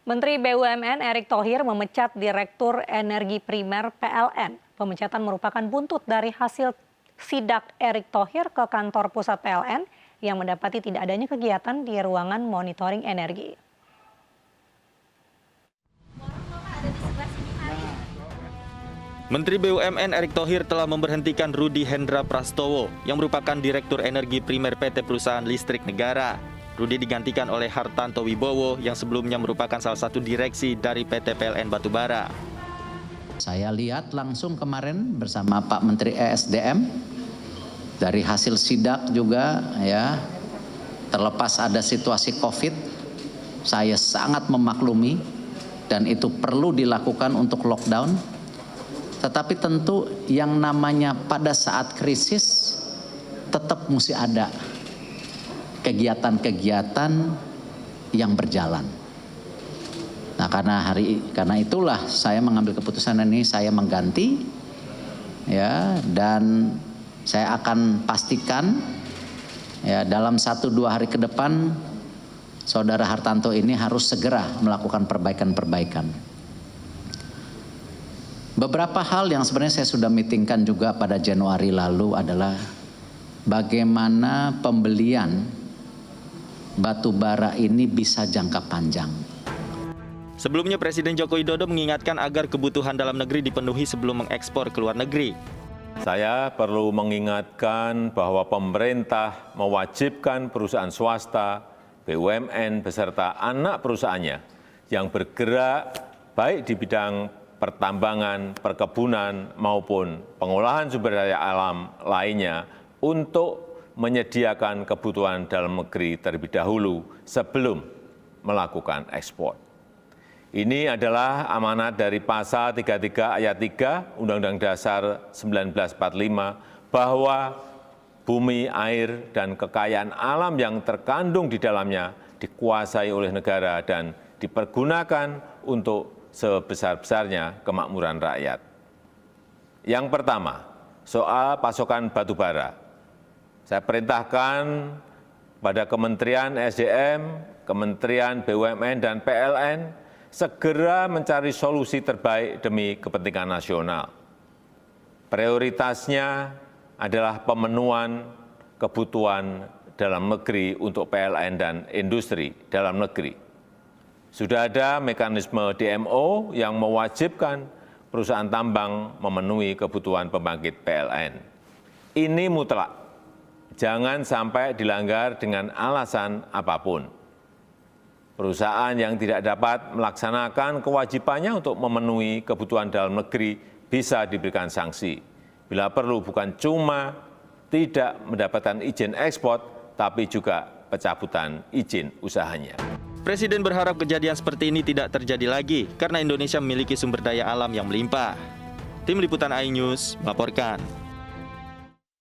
Menteri BUMN Erick Thohir memecat Direktur Energi Primer PLN. Pemecatan merupakan buntut dari hasil sidak Erick Thohir ke kantor pusat PLN yang mendapati tidak adanya kegiatan di ruangan monitoring energi. Menteri BUMN Erick Thohir telah memberhentikan Rudi Hendra Prastowo yang merupakan Direktur Energi Primer PT Perusahaan Listrik Negara. Rudi digantikan oleh Hartanto Wibowo yang sebelumnya merupakan salah satu direksi dari PT PLN Batubara. Saya lihat langsung kemarin bersama Pak Menteri ESDM, dari hasil sidak juga ya, terlepas ada situasi COVID, saya sangat memaklumi dan itu perlu dilakukan untuk lockdown. Tetapi tentu yang namanya pada saat krisis tetap mesti ada kegiatan-kegiatan yang berjalan. Nah, karena itulah saya mengambil keputusan ini, saya mengganti ya, dan saya akan pastikan ya dalam 1-2 hari ke depan Saudara Hartanto ini harus segera melakukan perbaikan-perbaikan. Beberapa hal yang sebenarnya saya sudah meetingkan juga pada Januari lalu adalah bagaimana pembelian batu bara ini bisa jangka panjang. Sebelumnya Presiden Joko Widodo mengingatkan agar kebutuhan dalam negeri dipenuhi sebelum mengekspor ke luar negeri. Saya perlu mengingatkan bahwa pemerintah mewajibkan perusahaan swasta, BUMN beserta anak perusahaannya yang bergerak baik di bidang pertambangan, perkebunan, maupun pengolahan sumber daya alam lainnya untuk menyediakan kebutuhan dalam negeri terlebih dahulu sebelum melakukan ekspor. Ini adalah amanat dari Pasal 33 Ayat 3 Undang-Undang Dasar 1945 bahwa bumi, air, dan kekayaan alam yang terkandung di dalamnya dikuasai oleh negara dan dipergunakan untuk sebesar-besarnya kemakmuran rakyat. Yang pertama, soal pasokan batu bara. Saya perintahkan pada Kementerian SDM, Kementerian BUMN, dan PLN segera mencari solusi terbaik demi kepentingan nasional. Prioritasnya adalah pemenuhan kebutuhan dalam negeri untuk PLN dan industri dalam negeri. Sudah ada mekanisme DMO yang mewajibkan perusahaan tambang memenuhi kebutuhan pembangkit PLN. Ini mutlak, jangan sampai dilanggar dengan alasan apapun. Perusahaan yang tidak dapat melaksanakan kewajibannya untuk memenuhi kebutuhan dalam negeri bisa diberikan sanksi. Bila perlu bukan cuma tidak mendapatkan izin ekspor, tapi juga pencabutan izin usahanya. Presiden berharap kejadian seperti ini tidak terjadi lagi karena Indonesia memiliki sumber daya alam yang melimpah. Tim Liputan iNews melaporkan.